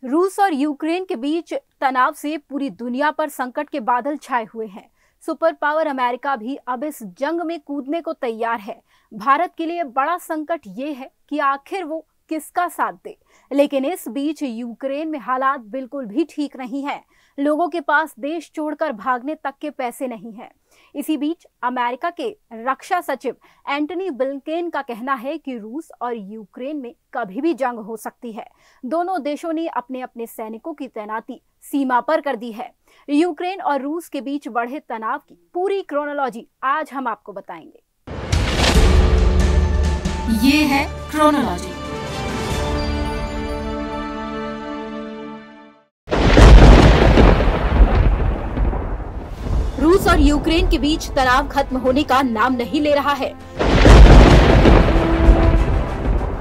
रूस और यूक्रेन के बीच तनाव से पूरी दुनिया पर संकट के बादल छाए हुए हैं। सुपर पावर अमेरिका भी अब इस जंग में कूदने को तैयार है। भारत के लिए बड़ा संकट ये है कि आखिर वो किसका साथ दे। लेकिन इस बीच यूक्रेन में हालात बिल्कुल भी ठीक नहीं है। लोगों के पास देश छोड़कर भागने तक के पैसे नहीं हैं। इसी बीच अमेरिका के रक्षा सचिव एंटनी ब्लिंकेन का कहना है कि रूस और यूक्रेन में कभी भी जंग हो सकती है। दोनों देशों ने अपने अपने सैनिकों की तैनाती सीमा पर कर दी है। यूक्रेन और रूस के बीच बढ़े तनाव की पूरी क्रोनोलॉजी आज हम आपको बताएंगे। ये है क्रोनोलॉजी। रूस और यूक्रेन के बीच तनाव खत्म होने का नाम नहीं ले रहा है।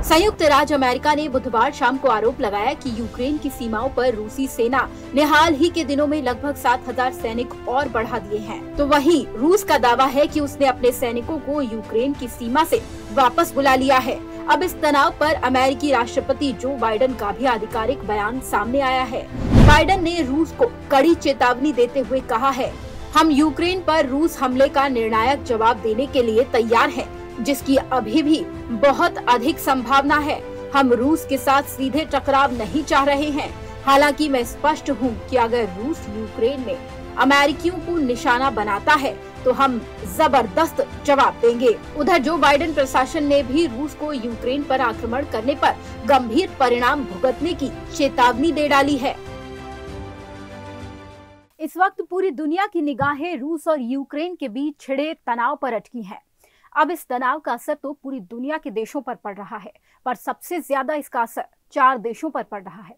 संयुक्त राज्य अमेरिका ने बुधवार शाम को आरोप लगाया कि यूक्रेन की सीमाओं पर रूसी सेना ने हाल ही के दिनों में लगभग 7,000 सैनिक और बढ़ा दिए हैं। तो वहीं रूस का दावा है कि उसने अपने सैनिकों को यूक्रेन की सीमा से वापस बुला लिया है। अब इस तनाव पर अमेरिकी राष्ट्रपति जो बाइडेन का भी आधिकारिक बयान सामने आया है। बाइडेन ने रूस को कड़ी चेतावनी देते हुए कहा है, हम यूक्रेन पर रूस हमले का निर्णायक जवाब देने के लिए तैयार हैं, जिसकी अभी भी बहुत अधिक संभावना है। हम रूस के साथ सीधे टकराव नहीं चाह रहे हैं। हालांकि मैं स्पष्ट हूं कि अगर रूस यूक्रेन में अमेरिकियों को निशाना बनाता है तो हम जबरदस्त जवाब देंगे। उधर जो बाइडेन प्रशासन ने भी रूस को यूक्रेन पर आक्रमण करने पर गंभीर परिणाम भुगतने की चेतावनी दे डाली है। इस वक्त पूरी दुनिया की निगाहें रूस और यूक्रेन के बीच छिड़े तनाव पर अटकी हैं। अब इस तनाव का असर तो पूरी दुनिया के देशों पर पड़ रहा है, पर सबसे ज्यादा इसका असर 4 देशों पर पड़ रहा है।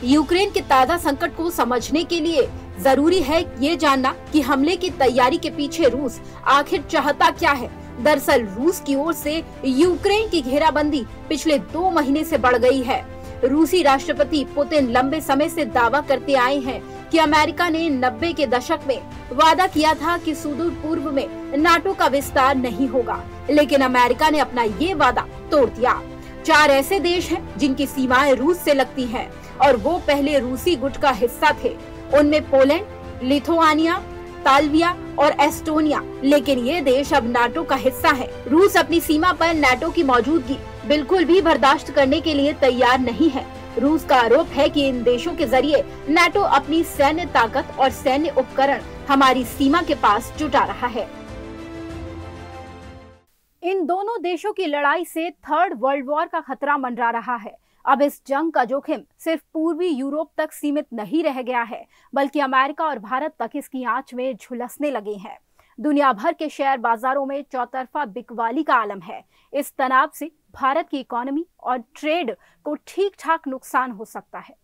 यूक्रेन के ताजा संकट को समझने के लिए जरूरी है ये जानना कि हमले की तैयारी के पीछे रूस आखिर चाहता क्या है। दरअसल रूस की ओर से यूक्रेन की घेराबंदी पिछले 2 महीने से बढ़ गई है। रूसी राष्ट्रपति पुतिन लंबे समय से दावा करते आए हैं कि अमेरिका ने 90 के दशक में वादा किया था कि सुदूर पूर्व में नाटो का विस्तार नहीं होगा, लेकिन अमेरिका ने अपना ये वादा तोड़ दिया। 4 ऐसे देश हैं जिनकी सीमाएं रूस से लगती हैं और वो पहले रूसी गुट का हिस्सा थे। उनमें पोलैंड, लिथुआनिया, लात्विया और एस्टोनिया। लेकिन ये देश अब नाटो का हिस्सा है। रूस अपनी सीमा पर नाटो की मौजूदगी बिल्कुल भी बर्दाश्त करने के लिए तैयार नहीं है। रूस का आरोप है कि इन देशों के जरिए नाटो अपनी सैन्य ताकत और सैन्य उपकरण हमारी सीमा के पास जुटा रहा है। इन दोनों देशों की लड़ाई से 3rd वर्ल्ड वॉर का खतरा मंडरा रहा है। अब इस जंग का जोखिम सिर्फ पूर्वी यूरोप तक सीमित नहीं रह गया है, बल्कि अमेरिका और भारत तक इसकी आंच में झुलसने लगे हैं। दुनिया भर के शेयर बाजारों में चौतरफा बिकवाली का आलम है। इस तनाव से भारत की इकोनॉमी और ट्रेड को ठीक ठाक नुकसान हो सकता है।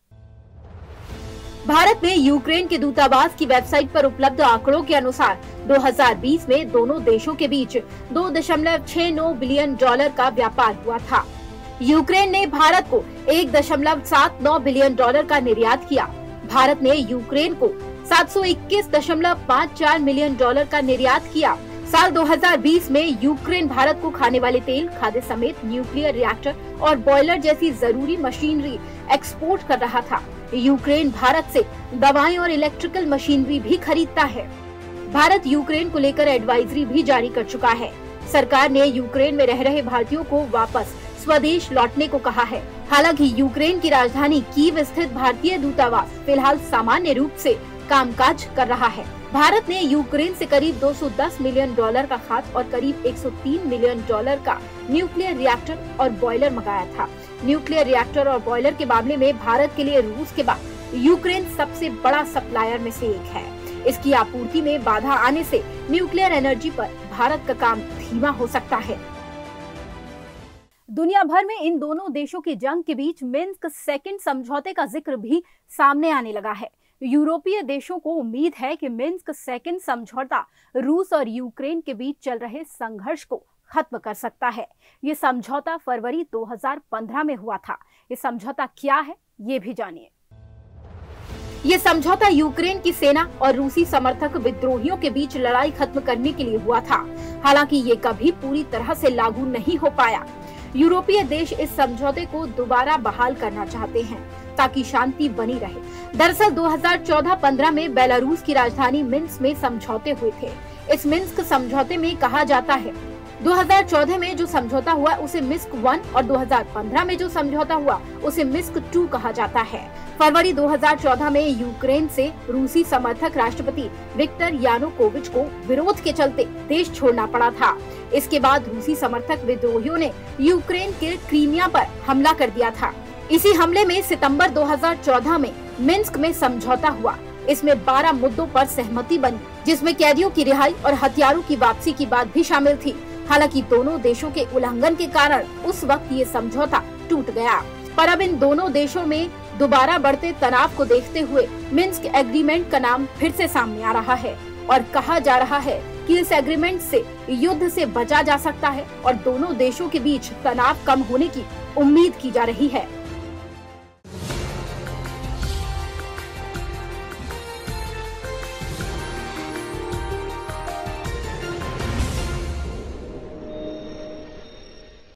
भारत में यूक्रेन के दूतावास की वेबसाइट पर उपलब्ध आंकड़ों के अनुसार 2020 में दोनों देशों के बीच $2.69 बिलियन का व्यापार हुआ था। यूक्रेन ने भारत को $1.79 बिलियन का निर्यात किया। भारत ने यूक्रेन को $721.54 मिलियन का निर्यात किया। साल 2020 में यूक्रेन भारत को खाने वाले तेल, खाद्य समेत न्यूक्लियर रिएक्टर और बॉयलर जैसी जरूरी मशीनरी एक्सपोर्ट कर रहा था। यूक्रेन भारत से दवाएं और इलेक्ट्रिकल मशीनरी भी खरीदता है। भारत यूक्रेन को लेकर एडवाइजरी भी जारी कर चुका है। सरकार ने यूक्रेन में रह रहे भारतीयों को वापस स्वदेश लौटने को कहा है। हालांकि यूक्रेन की राजधानी कीव स्थित भारतीय दूतावास फिलहाल सामान्य रूप से कामकाज कर रहा है। भारत ने यूक्रेन से करीब $210 मिलियन का खाद्य और करीब $103 मिलियन का न्यूक्लियर रिएक्टर और बॉयलर मंगाया था। न्यूक्लियर रिएक्टर और बॉयलर के मामले में भारत के लिए रूस के बाद यूक्रेन सबसे बड़ा सप्लायर में से एक है। इसकी आपूर्ति में बाधा आने से न्यूक्लियर एनर्जी पर भारत का काम धीमा हो सकता है। दुनिया भर में इन दोनों देशों की जंग के बीच मिन्स्क सेकंड समझौते का जिक्र भी सामने आने लगा है। यूरोपीय देशों को उम्मीद है कि मिन्स्क सेकंड समझौता रूस और यूक्रेन के बीच चल रहे संघर्ष को खत्म कर सकता है। ये समझौता फरवरी 2015 में हुआ था। ये समझौता क्या है, ये भी जानिए। ये समझौता यूक्रेन की सेना और रूसी समर्थक विद्रोहियों के बीच लड़ाई खत्म करने के लिए हुआ था। हालांकि ये कभी पूरी तरह से लागू नहीं हो पाया। यूरोपीय देश इस समझौते को दोबारा बहाल करना चाहते हैं। ताकि शांति बनी रहे। दरअसल 2014-15 में बेलारूस की राजधानी मिन्स्क में समझौते हुए थे। इस मिन्स्क समझौते में कहा जाता है 2014 में जो समझौता हुआ उसे मिन्स्क 1 और 2015 में जो समझौता हुआ उसे मिन्स्क 2 कहा जाता है। फरवरी 2014 में यूक्रेन से रूसी समर्थक राष्ट्रपति विक्टर यानुकोविच को विरोध के चलते देश छोड़ना पड़ा था। इसके बाद रूसी समर्थक विद्रोहियों ने यूक्रेन के क्रीमिया पर हमला कर दिया था। इसी हमले में सितंबर 2014 में मिन्स्क में समझौता हुआ। इसमें 12 मुद्दों पर सहमति बनी, जिसमें कैदियों की रिहाई और हथियारों की वापसी की बात भी शामिल थी। हालांकि दोनों देशों के उल्लंघन के कारण उस वक्त ये समझौता टूट गया। पर अब इन दोनों देशों में दोबारा बढ़ते तनाव को देखते हुए मिन्स्क एग्रीमेंट का नाम फिर से सामने आ रहा है और कहा जा रहा है कि इस एग्रीमेंट से युद्ध से बचा जा सकता है और दोनों देशों के बीच तनाव कम होने की उम्मीद की जा रही है।